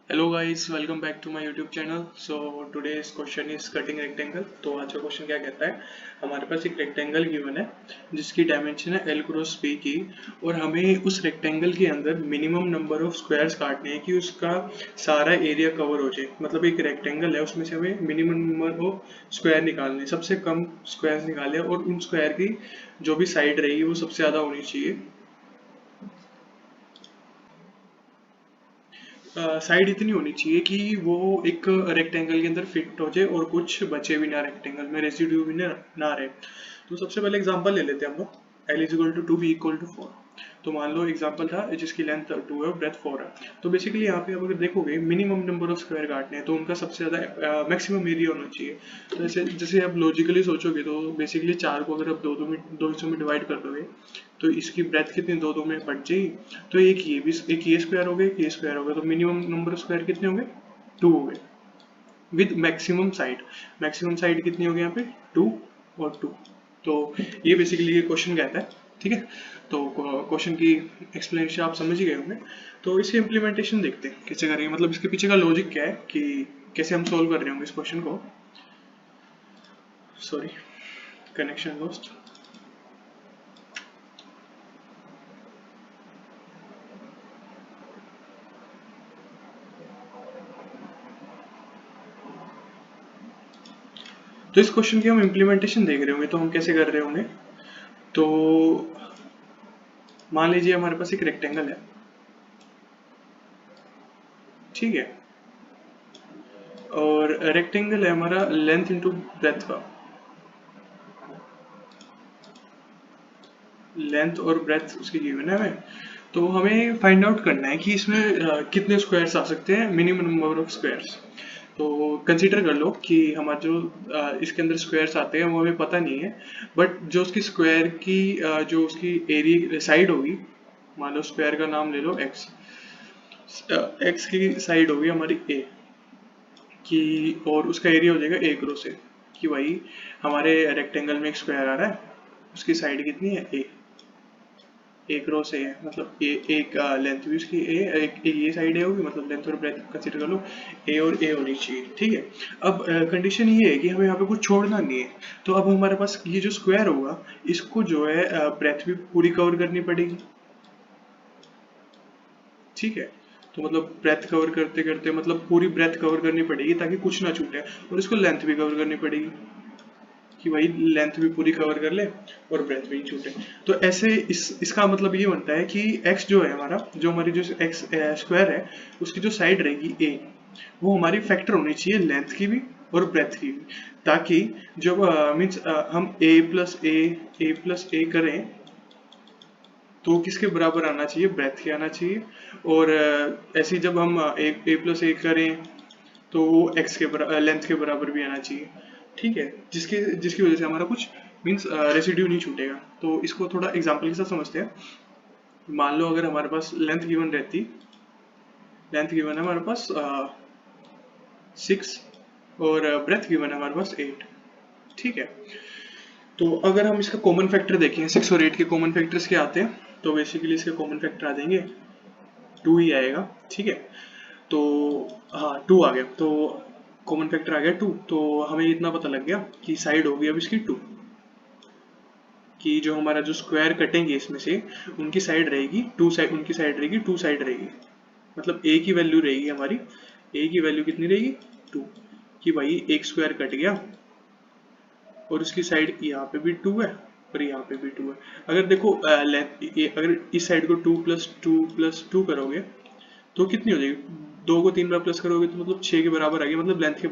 Hello guys, welcome back to my YouTube channel. So today's question is cutting rectangle. तो आज का question क्या कहता है, हमारे पास एक रेक्टेंगल गिवन है जिसकी डायमेंशन है l क्रॉस p की, और हमें उस रेक्टेंगल के अंदर मिनिमम नंबर ऑफ स्क्वायर्स काटने हैं कि उसका सारा एरिया कवर हो जाए। मतलब एक रेक्टेंगल है, उसमें से हमें मिनिमम नंबर ऑफ स्क्वायर निकालने हैं, सबसे कम स्क्वायर्स निकाले, और उन स्क्वायर की जो भी साइड रहेगी वो सबसे ज़्यादा होनी चाहिए। साइड इतनी होनी चाहिए कि वो एक रेक्टेंगल के अंदर फिट हो जाए और कुछ बचे भी ना, रेक्टेंगल में रेसिड्यू भी ना रहे। तो सबसे पहले एग्जांपल ले लेते हैं हम लोग। L is equal to 2, B equal to 4। तो मान लो एग्जांपल था जिसकी लेंथ 2 है और ब्रेथ 4 है। तो बेसिकली यहाँ पे आप अगर देखोगे मिनिमम नंबर ऑफ स्क्वायर काटने हैं तो उनका सबसे ज़्यादा मैक्सिमम एरिया होना चाहिए। तो जैसे जैसे आप लॉजिकली सोचोगे तो बेसिकली 4 को अगर आप दो हिस्सों में डिवाइड कर दोगे तो इसकी ब्रेथ कितनी, दो में बट जाएगी। तो एक ये स्क्वायर हो गया, एक ये स्क्वायर हो गया, तो मिनिमम नंबर ऑफ स्क्वायर कितने हो गए, 2 हो गए, विद मैक्सिमम साइड कितनी हो गई यहाँ पे, 2 और 2। तो ये बेसिकली ये क्वेश्चन कहता है। ठीक है, तो क्वेश्चन की एक्सप्लेनेशन आप समझ ही गए होंगे। तो इसकी इम्प्लीमेंटेशन देखते हैं कैसे करेंगे, मतलब इसके पीछे का लॉजिक क्या है कि कैसे हम सोल्व कर रहे होंगे इस क्वेश्चन को। Sorry, connection lost. तो इस क्वेश्चन की हम इम्प्लीमेंटेशन देख रहे होंगे, तो हम कैसे कर रहे होंगे। तो मान लीजिए हमारे पास एक रेक्टेंगल है, ठीक है, और रेक्टेंगल है हमारा लेंथ इंटू ब्रेथ का, लेंथ और ब्रेथ उसकी गिवन है हमें। तो हमें फाइंड आउट करना है कि इसमें कितने स्क्वायर्स आ सकते हैं, मिनिमम नंबर ऑफ स्क्वायर्स। तो कंसीडर कर लो कि हमारे जो इसके अंदर स्क्वायर्स आते हैं वो हमें पता नहीं है, बट जो उसकी स्क्वायर की जो उसकी एरिया साइड होगी, मान लो स्क्वायर का नाम ले लो एक्स। एक्स की साइड होगी हमारी ए कि, और उसका एरिया हो जाएगा ए क्रो से, कि भाई हमारे रेक्टेंगल में एक स्क्वायर आ रहा है, उसकी साइड कितनी है, ए। एक रो से है, मतलब ए एक लेंथ भी उसकी ए, एक ये साइड ए होगी, मतलब लेंथ और ब्रेथ कंसीडर कर लो, ए और ए होनी चाहिए। ठीक है, अब कंडीशन ये है कि हमें यहाँ पे कुछ छोड़ना नहीं है। तो अब हमारे पास ये जो स्क्वायर होगा, इसको जो है ब्रेथ भी पूरी कवर करनी पड़ेगी। ठीक है, तो मतलब ब्रेथ कवर करते करते मतलब पूरी ब्रेथ कवर करनी पड़ेगी ताकि कुछ ना छूटे, और इसको लेंथ भी कवर करनी पड़ेगी कि भाई लेंथ भी पूरी कवर कर ले और ब्रेथ भी नहीं छूटे। तो ऐसे इसका मतलब ये बनता है कि x जो है हमारा, जो हमारी जो x स्क्वायर है, उसकी जो साइड रहेगी a, वो हमारी फैक्टर होनी चाहिए लेंथ की भी और ब्रेथ की भी, ताकि जब मीन्स हम a करें तो किसके बराबर आना चाहिए, ब्रेथ के आना चाहिए। और ऐसे ही जब हम a+a करें तो वो एक्स के लेंथ के बराबर भी आना चाहिए। ठीक है, जिसकी जिसकी वजह से हमारा कुछ मीन्स रेसिड्यू नहीं छूटेगा। तो इसको थोड़ा एग्जांपल के साथ समझते हैं। मान लो अगर हमारे पास लेंथ गिवन है हमारे पास 6, और ब्रेथ गिवन है हमारे पास 8। ठीक है, तो अगर हम इसका कॉमन फैक्टर देखें, 6 और 8 के कॉमन फैक्टर्स क्या आते हैं, तो बेसिकली इसके कॉमन फैक्टर आ जाएंगे 2 ही आएगा। ठीक है, तो हाँ 2 आ गया, तो कॉमन फैक्टर आ गया 2। तो हमें इतना पता लग गया कि साइड होगी अब इसकी 2, कि जो हमारा जो स्क्वायर कटेंगे इसमें से उनकी साइड रहेगी 2, साइड उनकी साइड रहेगी 2 साइड रहेगी, मतलब ए की वैल्यू रहेगी हमारी, ए की वैल्यू कितनी रहेगी, 2। कि भाई एक स्क्वायर कट गया और उसकी साइड यहाँ पे भी 2 है और यहाँ पे भी 2 है। अगर देखो अगर इस साइड को 2+2+2 करोगे तो कितनी हो जाएगी, 2 को 3 बार प्लस करोगे तो मतलब 6 के बराबर आ गई, मतलब लेंथ के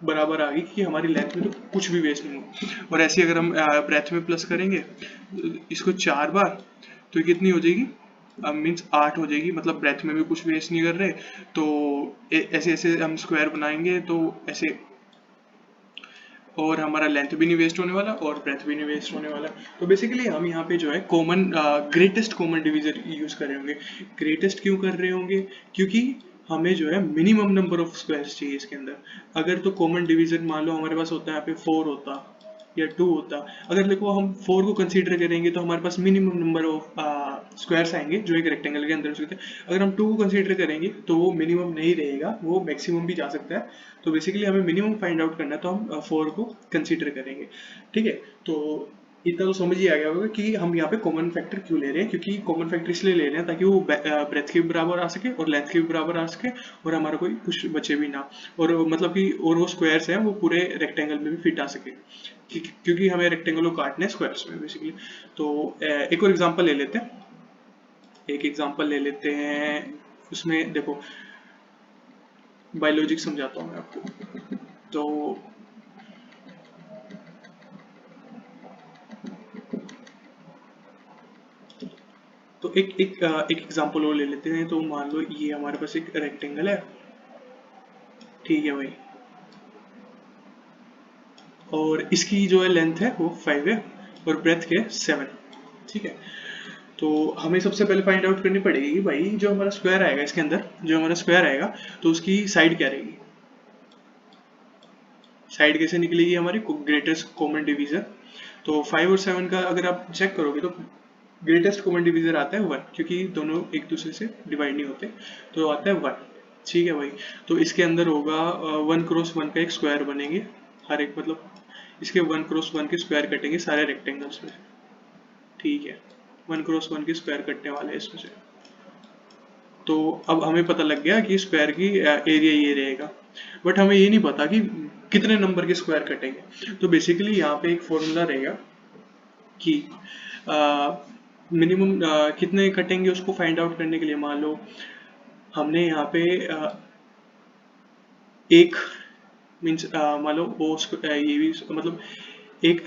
बराबर आ गई कि हमारी लेंथ में तो कुछ भी वेस्ट नहीं हो। और ऐसे अगर हम ब्रेथ में प्लस करेंगे इसको 4 बार, तो ये कितनी हो जाएगी, मीन्स 8 हो जाएगी, मतलब ब्रेथ में भी कुछ वेस्ट नहीं कर रहे। तो ऐसे ऐसे हम स्क्वायर बनाएंगे तो ऐसे, और हमारा लेंथ भी नहीं वेस्ट होने वाला और ब्रेथ भी नहीं वेस्ट होने वाला। तो बेसिकली हम यहाँ पे जो है common greatest common divisor use कर रहे होंगे। ग्रेटेस्ट क्यों कर रहे होंगे, क्योंकि हमें जो है मिनिमम नंबर ऑफ स्क्वायर्स चाहिए इसके अंदर। अगर तो कॉमन डिवीजर मान लो हमारे पास होता है यहाँ पे 4 होता, या 2 होता। अगर देखो हम 4 को कंसीडर करेंगे तो हमारे पास मिनिमम नंबर ऑफ स्क्वायर्स आएंगे जो एक रेक्टेंगल के अंदर होते हैं। अगर हम 2 को कंसीडर करेंगे तो वो मिनिमम नहीं रहेगा, वो मैक्सिमम भी जा सकता है। तो बेसिकली हमें मिनिमम फाइंड आउट करना है, तो हम 4 को कंसीडर करेंगे। ठीक है, तो इतना तो समझ ही आ गया होगा कि हम यहाँ पे कॉमन फैक्टर क्यों ले रहे हैं, क्योंकि कॉमन फैक्टर इसलिए ले रहे हैं ताकि वो ब्रेथ के बराबर आ सके और लेंथ के बराबर आ सके और हमारा कोई कुछ बचे भी ना, और मतलब कि और वो स्क्वायर्स हैं वो पूरे रेक्टेंगल में भी फिट आ सके, क्योंकि हमें रेक्टेंगल को काटने हैं स्क्वायर्स में बेसिकली। तो एक और एग्जांपल ले लेते हैं, उसमें देखो बायोलॉजिक समझाता हूँ मैं आपको। तो एक एग्जांपल और ले लेते हैं। तो मान लो ये हमारे पास एक रेक्टेंगल है, ठीक है भाई, और इसकी जो है लेंथ है वो 5 है और ब्रेथ के 7, ठीक है। तो हमें सबसे पहले फाइंड आउट करनी पड़ेगी कि भाई जो हमारा स्क्वायर आएगा इसके अंदर, जो हमारा स्क्वायर आएगा तो उसकी साइड क्या रहेगी, साइड कैसे निकलेगी हमारी, ग्रेटेस्ट कॉमन डिवीजर। तो 5 और 7 का अगर आप चेक करोगे तो ग्रेटेस्ट कॉमन डिवीजर आता है 1, क्योंकि दोनों एक दूसरे से डिवाइड नहीं होते, तो आता है 1, ठीक है भाई। तो इसके अंदर होगा 1 क्रॉस 1 का एक स्क्वायर बनेंगे, हर एक मतलब इसके 1 क्रॉस 1 के स्क्वायर कटेंगे सारे रेक्टेंगल्स में, ठीक है, 1 क्रॉस 1 के स्क्वायर कटने वाले हैं इसमें से। तो अब हमें पता लग गया कि स्क्वायर की एरिया ये रहेगा, बट हमें ये नहीं पता कि कितने नंबर के स्क्वायर कटेंगे। तो बेसिकली यहाँ पे एक फॉर्मूला रहेगा कि मिनिमम कितने कटेंगे उसको फाइंड आउट करने के लिए। मान लो हमने यहाँ पे एक मीन्स मान लो वो ये भी मतलब एक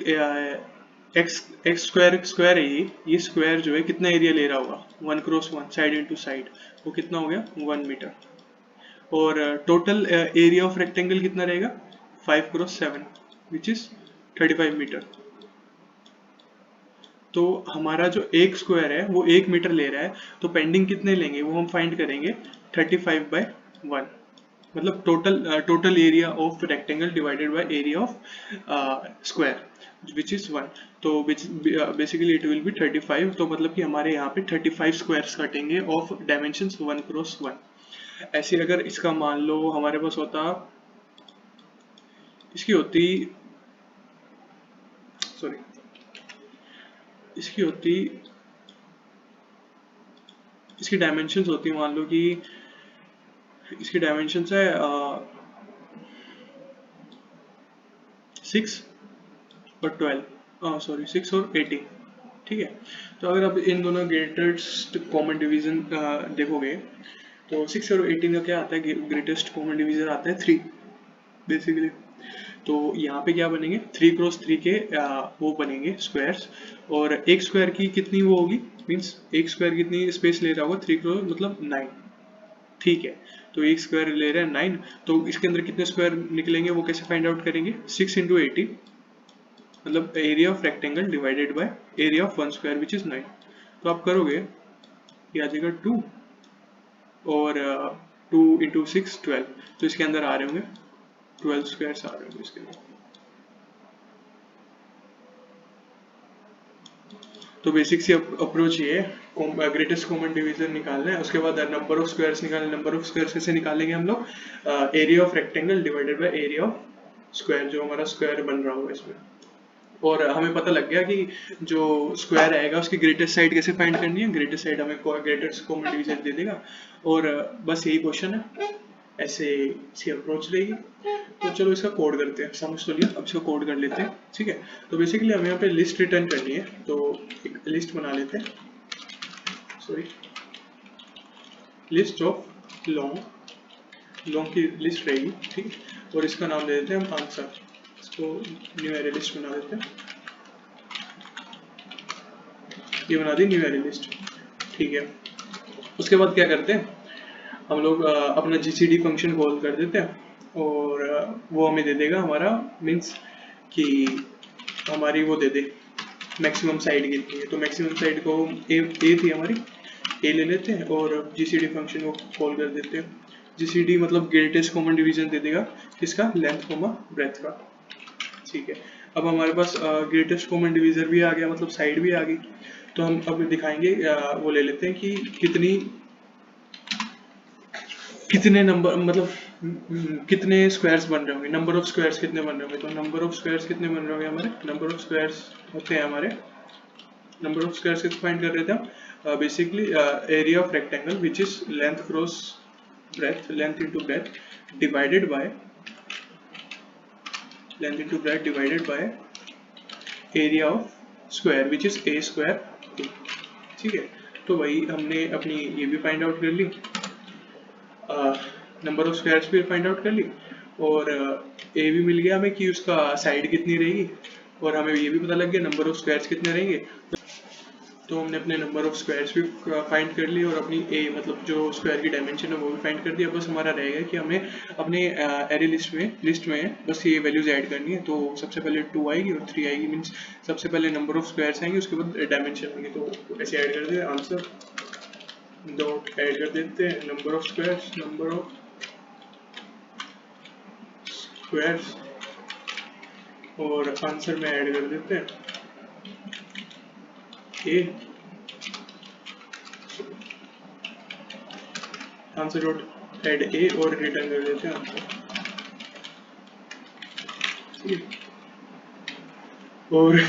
एक्स एक्स स्क्वायर है, ये स्क्वायर जो है कितना एरिया ले रहा होगा, 1 क्रॉस 1 साइड इनटू साइड, वो कितना हो गया 1 मीटर। और टोटल एरिया ऑफ रेक्टेंगल कितना रहेगा 5 क्रॉस 7 विच इज 35 मीटर। तो हमारा जो एक स्क्वायर है वो 1 मीटर ले रहा है, तो पेंडिंग कितने लेंगे वो हम फाइंड करेंगे 35/1, मतलब total area of rectangle divided by area of square which is 1। तो बेसिकली इट विल बी 35। तो मतलब कि हमारे यहाँ पे 35 स्क्वायर्स कटेंगे ऑफ डायमेंशंस 1 क्रॉस 1। ऐसे अगर इसका मान लो हमारे पास होता, इसकी होती सॉरी इसकी होती इसकी डायमेंशंस होती, मान लो कि इसकी डायमेंशंस है 6 और 12, सॉरी 6 और 18, ठीक है। तो अगर आप इन दोनों ग्रेटेस्ट कॉमन डिवीजन देखोगे तो 6 और 18 का क्या आता है, ग्रेटेस्ट कॉमन डिवीजन आता है 3 बेसिकली। तो यहाँ पे क्या बनेंगे 3 क्रॉस 3 के वो बनेंगे स्क्वायर्स, और एक स्क्वायर की कितनी वो होगी, मीन्स एक स्क्वायर कितनी स्पेस ले रहा होगा 3 क्रॉस मतलब 9, ठीक है। तो एक स्क्वायर ले रहे हैं 9, तो इसके अंदर कितने स्क्वायर निकलेंगे वो कैसे फाइंड आउट करेंगे, 6 इंटू 18 मतलब area of rectangle divided by area of 1 square which is 9। तो आप करोगे ये आ जाएगा 2 और 2 इंटू 6 12, तो इसके अंदर आ रहे होंगे 12 स्क्वायर्स आ रहे होंगे इसके अंदर। तो बेसिक सी अप्रोच ये है, ग्रेटेस्ट कॉमन डिवीजन निकालना है, उसके बाद नंबर ऑफ स्क्वायर्स निकालना। नंबर ऑफ स्क्वायर्स कैसे निकालेंगे हम लोग, area of rectangle divided by area of square, जो हमारा स्क्वायर बन रहा होगा इसमें। और हमें पता लग गया कि जो स्क्वायर आएगा उसकी ग्रेटेस्ट साइड कैसे फाइंड करनी है, ग्रेटेस्ट साइड हमें ग्रेटेस्ट कॉमन डिवीजन दे देगा, और बस यही क्वेश्चन है, ऐसे इसकी अप्रोच रहेगी। तो चलो इसका कोड करते हैं, समझ तो लिया, अब इसका कोड कर लेते हैं, ठीक है। तो बेसिकली हमें यहाँ पे लिस्ट रिटर्न करनी है, तो एक लिस्ट बना लेते हैं, सॉरी लिस्ट ऑफ लॉन्ग की लिस्ट रहेगी, ठीक है। और इसका नाम दे देते हैं हम आंसर, इसको न्यू एरे लिस्ट बना देते हैं, ये बना दी न्यू एरे लिस्ट, ठीक है। उसके बाद क्या करते हैं हम लोग अपना GCD फंक्शन कॉल कर देते हैं, और वो हमें दे देगा हमारा मीन्स कि हमारी वो दे दे मैक्सिमम साइड कितनी है। तो मैक्सिमम साइड को ए थी हमारी, ए ले लेते हैं और GCD फंक्शन को कॉल कर देते हैं। GCD मतलब ग्रेटेस्ट कॉमन डिवीजन दे देगा किसका, लेंथ कोमा ब्रेथ का, ठीक है। अब हमारे पास ग्रेटेस्ट कॉमन डिवीजर भी आ गया, मतलब साइड भी आ गई। तो हम अब दिखाएंगे, वो ले लेते हैं कि कितने नंबर, मतलब कितने स्क्वायर्स बन रहे होंगे, नंबर ऑफ स्क्वायर्स कितने बन रहे होंगे। तो नंबर ऑफ स्क्वायर्स कितने बन रहे होंगे हमारे, नंबर ऑफ स्क्वायर्स होते हैं हमारे, नंबर ऑफ स्क्वायर्स कितने फाइंड कर रहे थे हम, basically area of rectangle which is length cross breadth, length into breadth divided by area of square which is a square a। ठीक है, तो वही हमने अपनी ये भी फाइंड आउट कर ली, नंबर ऑफ स्क्वायर्स भी फाइंड आउट कर ली, और ए भी मिल गया हमें कि उसका साइड कितनी रहेगी, और हमें ये भी पता लग गया नंबर ऑफ स्क्वायर्स कितने रहेंगे। तो हमने अपने नंबर ऑफ स्क्वायर्स भी फाइंड कर लिए और अपनी ए मतलब जो स्क्वायर की डायमेंशन है वो भी फाइंड कर दिया। बस हमारा रहेगा कि हमें अपने एरे लिस्ट में बस ये वैल्यूज ऐड करनी है। तो सबसे पहले 2 आएगी और 3 आएगी, मीन्स सबसे पहले नंबर ऑफ स्क्वायर्स आएंगे, उसके बाद डायमेंशन आएंगे। तो ऐसे ऐड कर देते हैं, आंसर डॉट ऐड कर देते हैं नंबर ऑफ स्क्वायर्स और आंसर में ऐड कर देते हैं ए, आंसर डॉट ऐड ए और रिटर्न कर देते हैं आंसर। और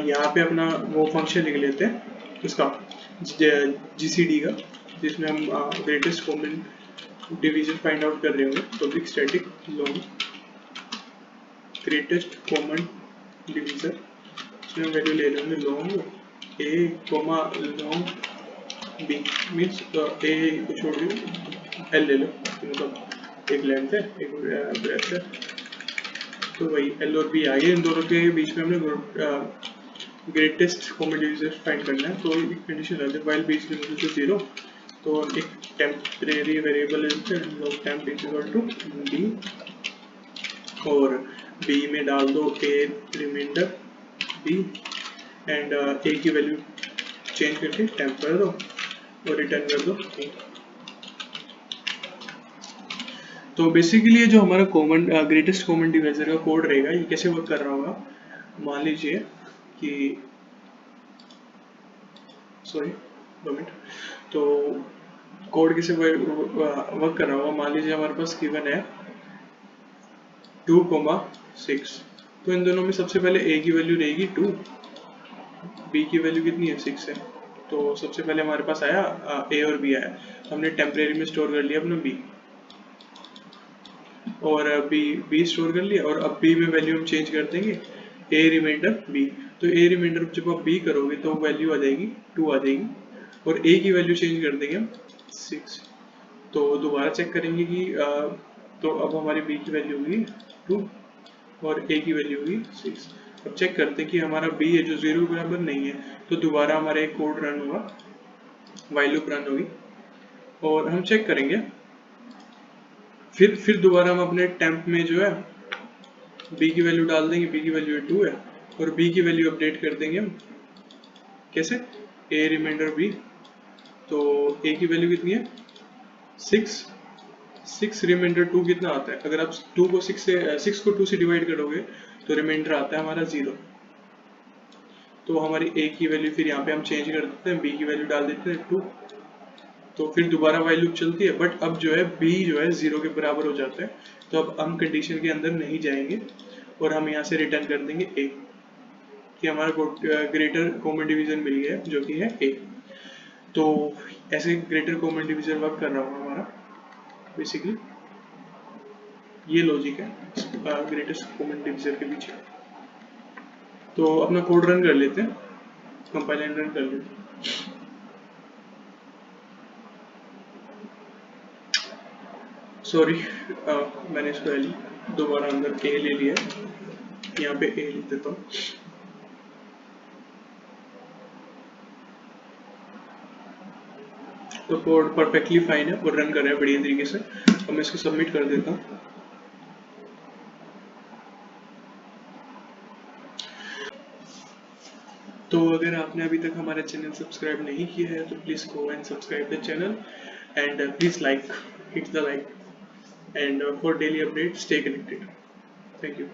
यहाँ पे अपना वो फंक्शन लिख लेते हैं उसका जीसीडी का, जिसमें हम greatest common division find out कर रहे होंगे। Public static long greatest common division, इसमें वैल्यू ले रहे होंगे लॉन्ग ए कोमा लॉन्ग बी, मीन्स ए को छोड़ के एल ले लो, मतलब एक लेंथ है एक ब्रेथ है, तो वही एल और बी आ गए। इन दोनों के बीच में हमने ग्रेटेस्ट कॉमन डिवीजर फाइंड करना है। तो एक कंडीशन रहती है while B is equal to 0, तो एक temporary variable long temp is equal to B, और बी में डाल दो A remainder B and A की वैल्यू चेंज करके टेम्प कर दो और रिटर्न कर दो ए। तो बेसिकली ये जो हमारा कॉमन ग्रेटेस्ट कॉमन डिवाइजर का कोड रहेगा, ये कैसे वर्क कर रहा होगा। मान लीजिए कि सॉरी 2 मिनट, तो कोड कैसे वर्क कर रहा होगा। मान लीजिए हमारे पास गिवन है 2,6, तो इन दोनों में सबसे पहले ए की वैल्यू रहेगी 2, बी की वैल्यू कितनी है 6 है। तो सबसे पहले हमारे पास आया ए और बी आया, हमने टेम्परेरी में स्टोर कर लिया अपना बी, और बी स्टोर कर लिया, और अब बी में वैल्यू हम चेंज कर देंगे ए रिमाइंडर बी। तो ए रिमाइंडर जब आप बी करोगे तो वैल्यू आ जाएगी 2 आ जाएगी, और ए की वैल्यू चेंज कर देंगे हम 6। तो दोबारा चेक करेंगे कि तो अब हमारी बी की वैल्यू होगी 2 और ए की वैल्यू होगी 6। अब चेक करते हैं कि हमारा बी है जो 0 के बराबर नहीं है, तो दोबारा हमारा एक कोड रन होगा, व्हाइल लूप रन होगी, और हम चेक करेंगे। फिर दोबारा हम अपने टेम्प में जो है b की वैल्यू डाल देंगे, b की वैल्यू 2 है, और b की वैल्यू अपडेट कर देंगे हम कैसे, a रिमाइंडर b, तो a की वैल्यू कितनी है 6 रिमाइंडर 2 कितना आता है। अगर आप 2 को 6 को 2 से डिवाइड करोगे तो रिमाइंडर आता है हमारा 0। तो हमारी a की वैल्यू फिर यहाँ पे हम चेंज कर देते हैं, b की वैल्यू डाल देते हैं 2, तो फिर दोबारा वाइल लूप चलती है, बट अब जो है b जो है 0 के बराबर हो जाता है। तो अब हम कंडीशन के अंदर नहीं जाएंगे और हम यहाँ से रिटर्न कर देंगे a, कि हमारा ग्रेटर कॉमन डिवीजन मिल गया जो कि है a। तो ऐसे ग्रेटर कॉमन डिवीजन वर्क कर रहा होगा हमारा, बेसिकली ये लॉजिक है ग्रेटेस्ट कॉमन डिवीजन के पीछे। तो अपना कोड रन कर लेते हैं, कंपाइल एंड रन कर लेते हैं। सॉरी मैंने इसको दोबारा अंदर ए ले लिया, यहाँ पे ए लिख देता हूँ। तो कोड परफेक्टली फाइन है और रन कर रहा है बढ़िया तरीके से। अब मैं इसको सबमिट कर देता हूँ। तो अगर आपने अभी तक हमारा चैनल सब्सक्राइब नहीं किया है तो please go and subscribe the channel and please hit the like, and for daily updates stay connected. Thank you.